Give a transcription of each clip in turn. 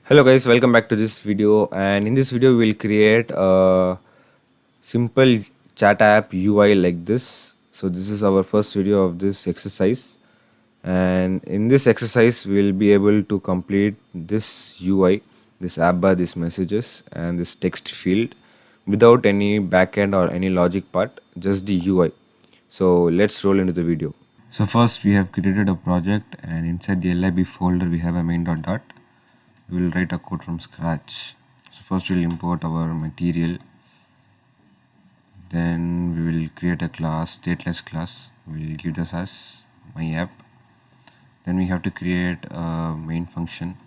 Hello guys, welcome back to this video, and in this video we will create a simple chat app UI like this. So this is our first video of this exercise, and in this exercise we will be able to complete this UI, this app bar, these messages and this text field without any backend or any logic part, just the UI. So let's roll into the video. So first we have created a project, and inside the lib folder we have a main.dot. We will write a code from scratch. So first we'll import our material, then we will create a class, stateless class. We'll give this as my app. Then we have to create a main function,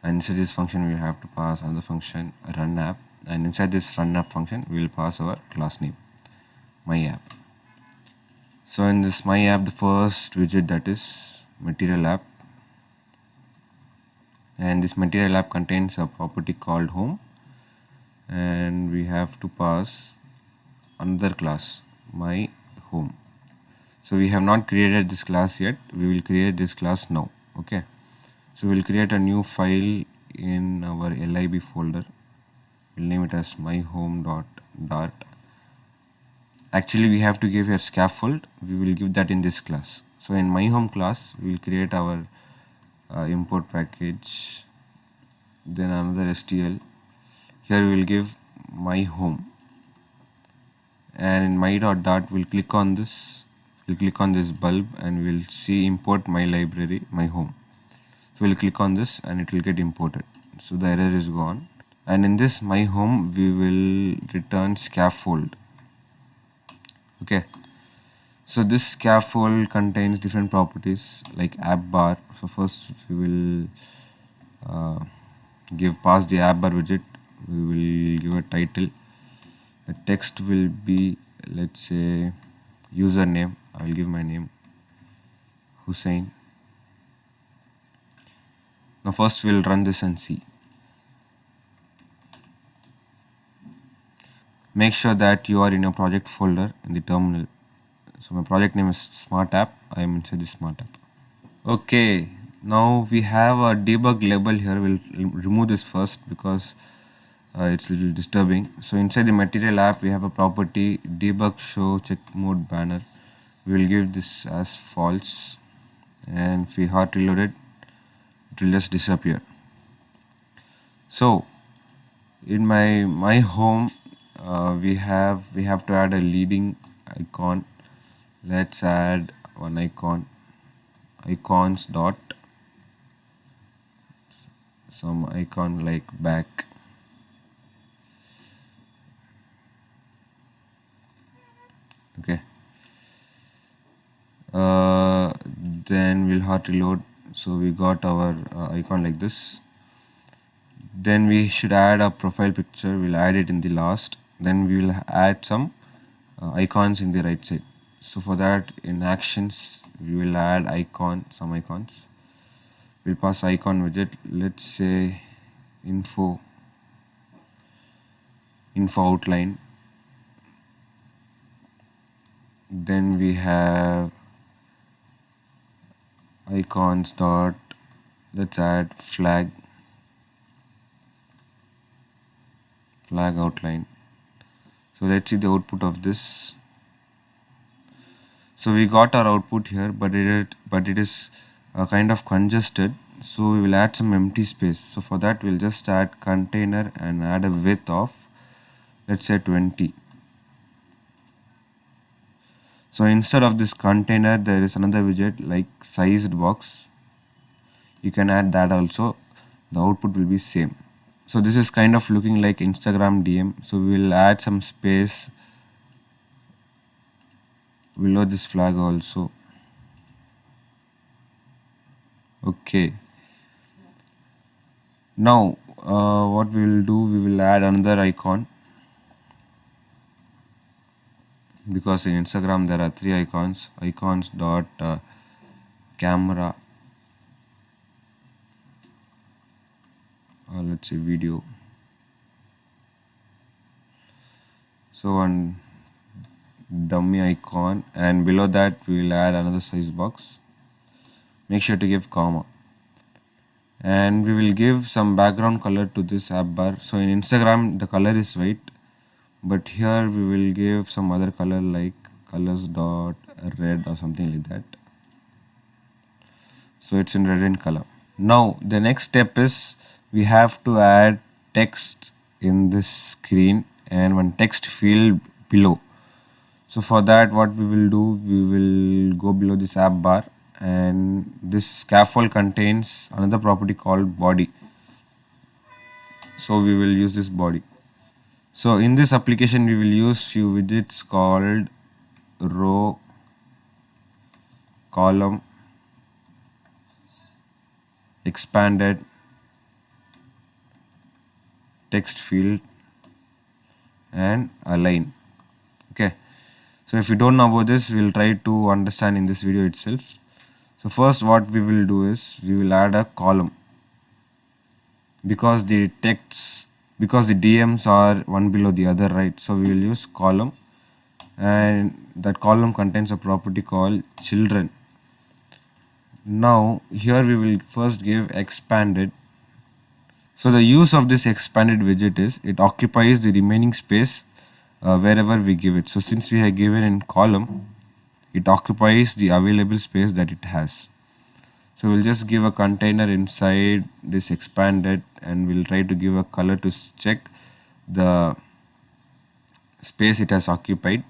and inside this function we have to pass another function, run app, and inside this run app function we will pass our class name, my app. So in this my app, the first widget, that is material app, and this material app contains a property called home, and we have to pass another class, my home. So we have not created this class yet, we will create this class now. Okay, so we'll create a new file in our lib folder. We'll name it as my home.dart. Actually we have to give here scaffold, we will give that in this class. So in my home class we will create our import package, then another STL. Here we will give my home, and in my.dart we'll click on this, bulb, and we'll see import my library, my home. So we'll click on this and it will get imported. So the error is gone, and in this my home we will return scaffold. Okay, so this scaffold contains different properties like app bar. So first we will pass the app bar widget. We will give a title. The text will be, let's say, username. I will give my name, Hussein. Now first we'll run this and see. Make sure that you are in your project folder in the terminal. So my project name is smart app. I am inside the smart app. Okay, now we have a debug label here. We'll remove this first because it's a little disturbing. So inside the material app we have a property debug show check mode banner. We will give this as false, and if we hard reload it, it will just disappear. So in my home we have to add a leading icon. Let's add one icon, icons dot some icon like back. Okay, then we'll hard reload. So we got our icon like this. Then we should add a profile picture. We'll add it in the last. Then we will add some icons in the right side. So for that, in actions we will add some icons. We'll pass icon widget, let's say info outline. Then we have icons dot, let's add flag outline. So let's see the output of this. So we got our output here, but it is kind of congested, so we will add some empty space. So for that we'll just add container and add a width of, let's say, 20. So instead of this container there is another widget like sized box. You can add that also, the output will be same. So this is kind of looking like Instagram DM. So we will add some space below this flag also. Okay, now what we will do, we will add another icon, because in Instagram there are 3 icons. Icons dot camera, let's say video. So one dummy icon, and below that we will add another size box. Make sure to give comma, and we will give some background color to this app bar. So in Instagram the color is white, but here we will give some other color like colors dot red or something like that. So it's in red in color. Now the next step is we have to add text in this screen and one text field below. So for that, what we will do, we will go below this app bar, and this scaffold contains another property called body. So we will use this body. So in this application we will use few widgets called row, column, expanded, text field, and align. Okay, so if you don't know about this, we'll try to understand in this video itself. So first what we will do is we will add a column, because the DMs are one below the other, right? So we will use column, and that column contains a property called children. Now here we will first give expanded. So the use of this expanded widget is it occupies the remaining space wherever we give it. So since we have given in column, it occupies the available space that it has. So we'll just give a container inside this expanded, and we'll try to give a color to check the space it has occupied.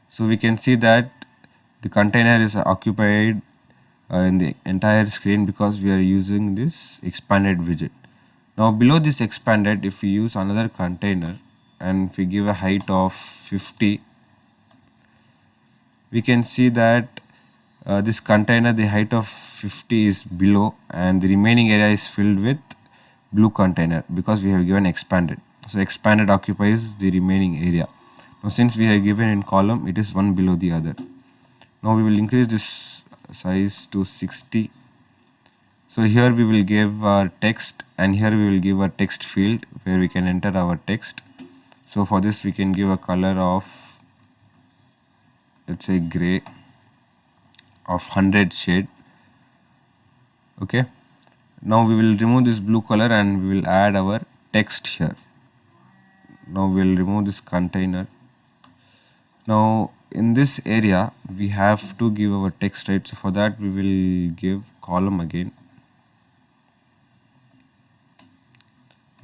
So we can see that the container is occupied in the entire screen because we are using this expanded widget. Now below this expanded, if we use another container and if we give a height of 50, we can see that this container, the height of 50 is below, and the remaining area is filled with blue container because we have given expanded. So expanded occupies the remaining area. Now since we have given in column, it is one below the other. Now we will increase this size to 60. So here we will give our text, and here we will give a text field where we can enter our text. So for this we can give a color of, let's say, gray of 100 shade. Okay, now we will remove this blue color and we will add our text here. Now we will remove this container. Now in this area we have to give our text, right? So for that we will give column again.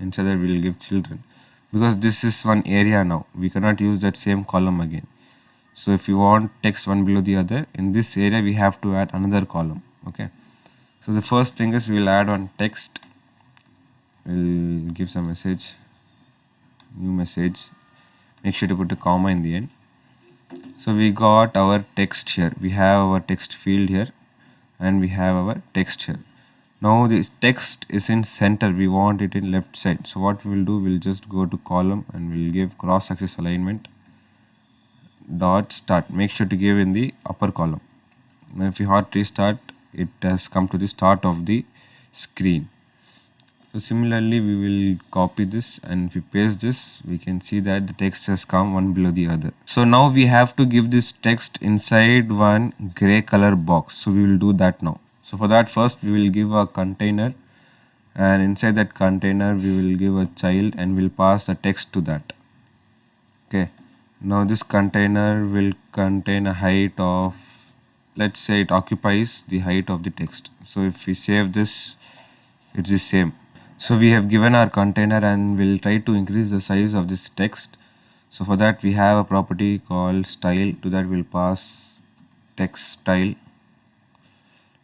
Inside that we will give children, because this is one area. Now we cannot use that same column again. So if you want text one below the other, in this area we have to add another column. Okay, so the first thing is we will add one text. We'll give some message, new message, make sure to put a comma in the end. So we got our text here, we have our text field here, and we have our text here. Now this text is in center, we want it in left side. So what we will do, we'll just go to column and we'll give cross axis alignment dot start. Make sure to give in the upper column. Now if you hot restart, it has come to the start of the screen. So similarly we will copy this, and if we paste this, we can see that the text has come one below the other. So now we have to give this text inside one gray color box. So we will do that now. So for that, first we will give a container, and inside that container we will give a child and we'll pass the text to that. Okay, now this container will contain a height of, let's say it occupies the height of the text. So if we save this, it's the same. So we have given our container and we'll try to increase the size of this text. So for that we have a property called style. To that we'll pass text style,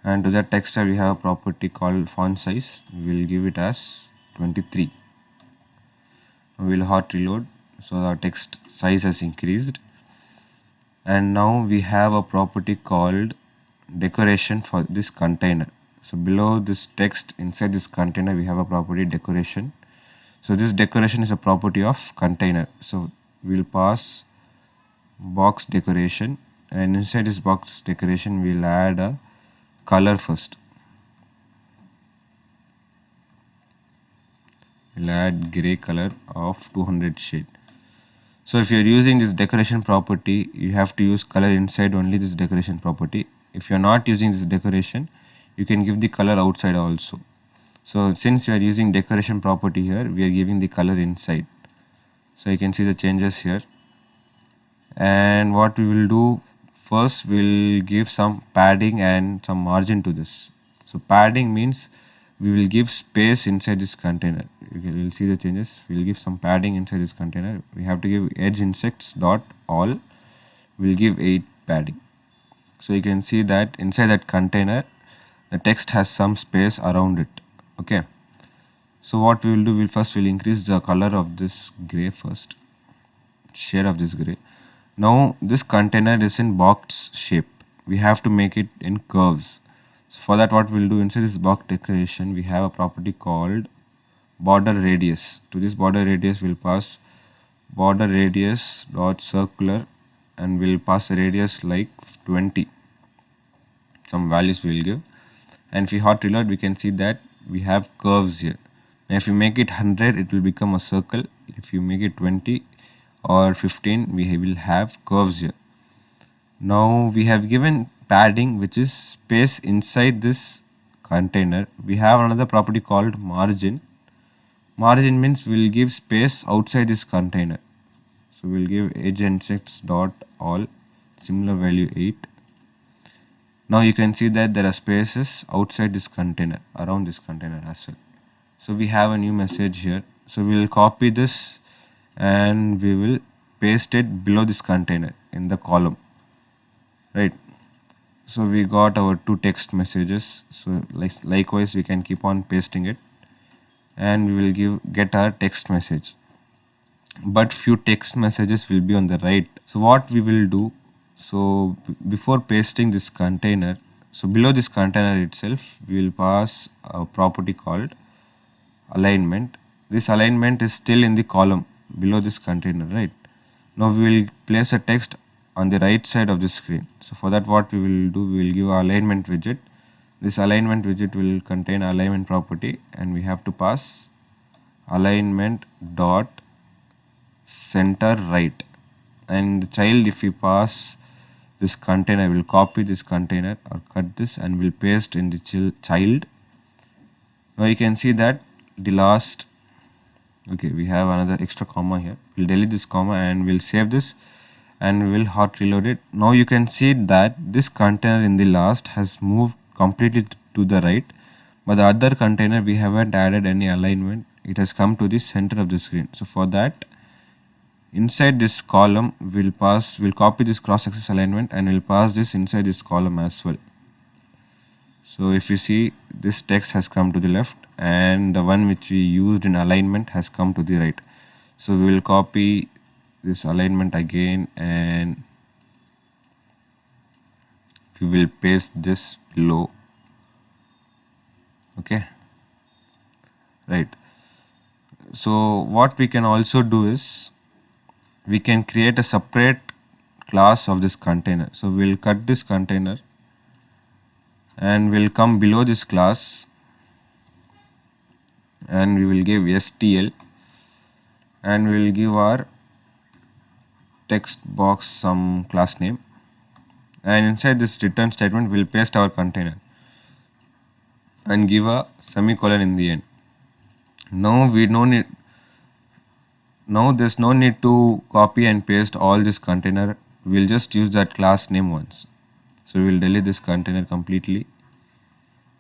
and to that text style we have a property called font size. We'll give it as 23. We'll hot reload, so our text size has increased. And now we have a property called decoration for this container. So below this text, inside this container, we have a property decoration. So this decoration is a property of container. So we'll pass box decoration, and inside this box decoration we'll add a color first. We'll add gray color of 200 shade. So if you're using this decoration property, you have to use color inside only this decoration property. If you're not using this decoration, you can give the color outside also. So since we are using decoration property here, we are giving the color inside. So you can see the changes here. And what we will do first, we'll give some padding and some margin to this. So padding means we will give space inside this container. You will see the changes. We'll give some padding inside this container. We have to give edge insects dot all. We'll give 8 padding. So you can see that inside that container the text has some space around it. Okay, so what we will do, we'll increase the color of this gray first, shade of this gray. Now this container is in box shape, we have to make it in curves. So for that, what we'll do, inside this box decoration we have a property called border radius. To this border radius we'll pass border radius dot circular, and we'll pass a radius like 20. Some values we'll give, and if we hot reload, we can see that we have curves here. Now if you make it 100, it will become a circle. If you make it 20 or 15, we will have curves here. Now we have given padding, which is space inside this container. We have another property called margin. Margin means we'll give space outside this container. So we'll give edge insects dot all, similar value 8. Now you can see that there are spaces outside this container, around this container as well. So we have a new message here. So we will copy this and we will paste it below this container in the column, right? So we got our 2 text messages. So likewise we can keep on pasting it, and we will get our text message, but few text messages will be on the right. So what we will do, so before pasting this container, so below this container itself we will pass a property called alignment. This alignment is still in the column below this container, right? Now we will place a text on the right side of the screen. So for that, what we will do, we will give an alignment widget. This alignment widget will contain alignment property, and we have to pass alignment dot center right. And the child, if we pass this container, will copy this container or cut this and will paste in the child. Now you can see that the last, okay, we have another extra comma here. We'll delete this comma and we'll save this and we will hot reload it. Now you can see that this container in the last has moved completely to the right, but the other container we haven't added any alignment. It has come to the center of the screen. So for that, inside this column we'll copy this cross-axis alignment and we'll pass this inside this column as well. So if you see, this text has come to the left and the one which we used in alignment has come to the right. So we will copy this alignment again and we will paste this below. Okay, right. So what we can also do is we can create a separate class of this container. So we'll cut this container and we'll come below this class and we will give STL and we will give our text box some class name, and inside this return statement we'll paste our container and give a semicolon in the end. Now there's no need to copy and paste all this container. We'll just use that class name once. So we'll delete this container completely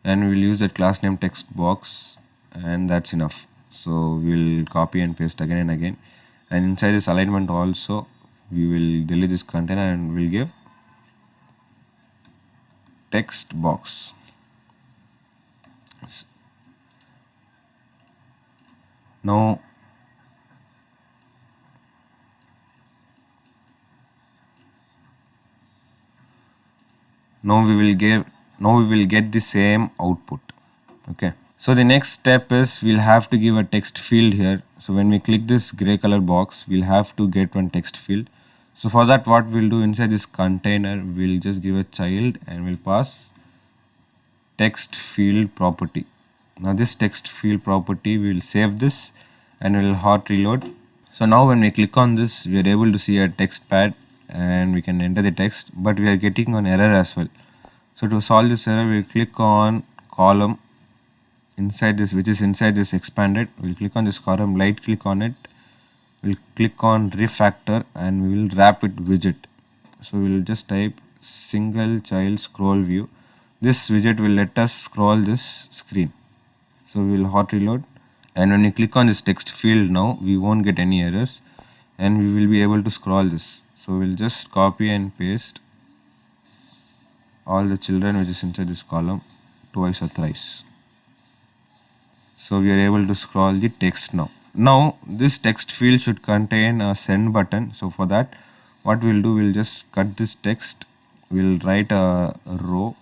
and we'll use that class name text box, and that's enough. So we'll copy and paste again and again, and inside this alignment also we will delete this container and we'll give text box. Now we will get the same output. Okay, so the next step is we'll have to give a text field here. So when we click this gray color box, we'll have to get one text field. So for that, what we'll do, inside this container we'll just give a child and we'll pass text field property. Now this text field property, we will save this and we'll hot reload. So now when we click on this, we are able to see a text pad and we can enter the text, but we are getting an error as well. So to solve this error, we'll click on column inside this, which is inside this expanded. We'll click on this column, right click on it. We'll click on refactor and we will wrap it widget. So we'll just type single child scroll view. This widget will let us scroll this screen. So we'll hot reload, and when you click on this text field now, we won't get any errors and we will be able to scroll this. So we'll just copy and paste all the children which is inside this column twice or thrice. So we are able to scroll the text now. Now this text field should contain a send button. So for that, what we'll do, we'll just cut this text. We'll write a row.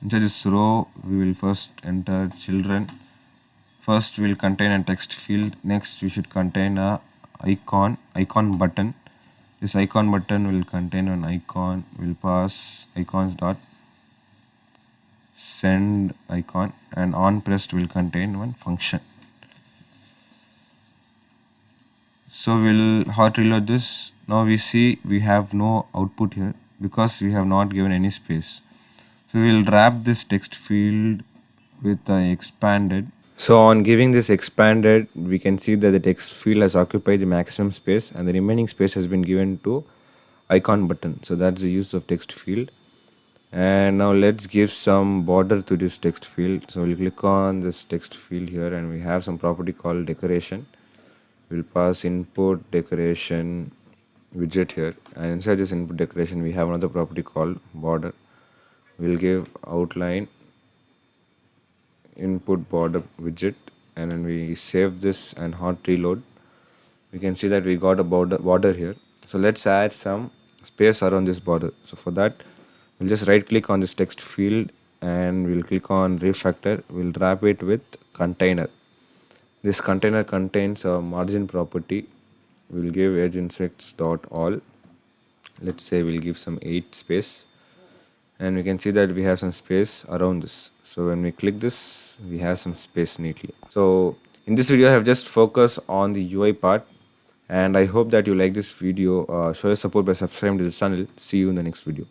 Inside this row, we will first enter children. First we'll contain a text field. Next we should contain a icon button. This icon button will contain an icon. We'll pass icons dot send icon, and on pressed will contain one function. So we'll hot reload this. Now we see we have no output here because we have not given any space. So we'll wrap this text field with the expanded. So on giving this expanded, we can see that the text field has occupied the maximum space and the remaining space has been given to icon button. So that's the use of text field. And now let's give some border to this text field. So we'll click on this text field here and we have some property called decoration. We'll pass input decoration widget here, and inside this input decoration we have another property called border. We'll give outline input border widget, and when we save this and hot reload, we can see that we got a border here. So let's add some space around this border. So for that, we'll just right click on this text field and we'll click on refactor. We'll wrap it with container. This container contains a margin property. We'll give edge insects dot all. Let's say we'll give some 8 space, and we can see that we have some space around this. So when we click this, we have some space neatly. So in this video, I have just focused on the UI part, and I hope that you like this video. Show your support by subscribing to this channel. See you in the next video.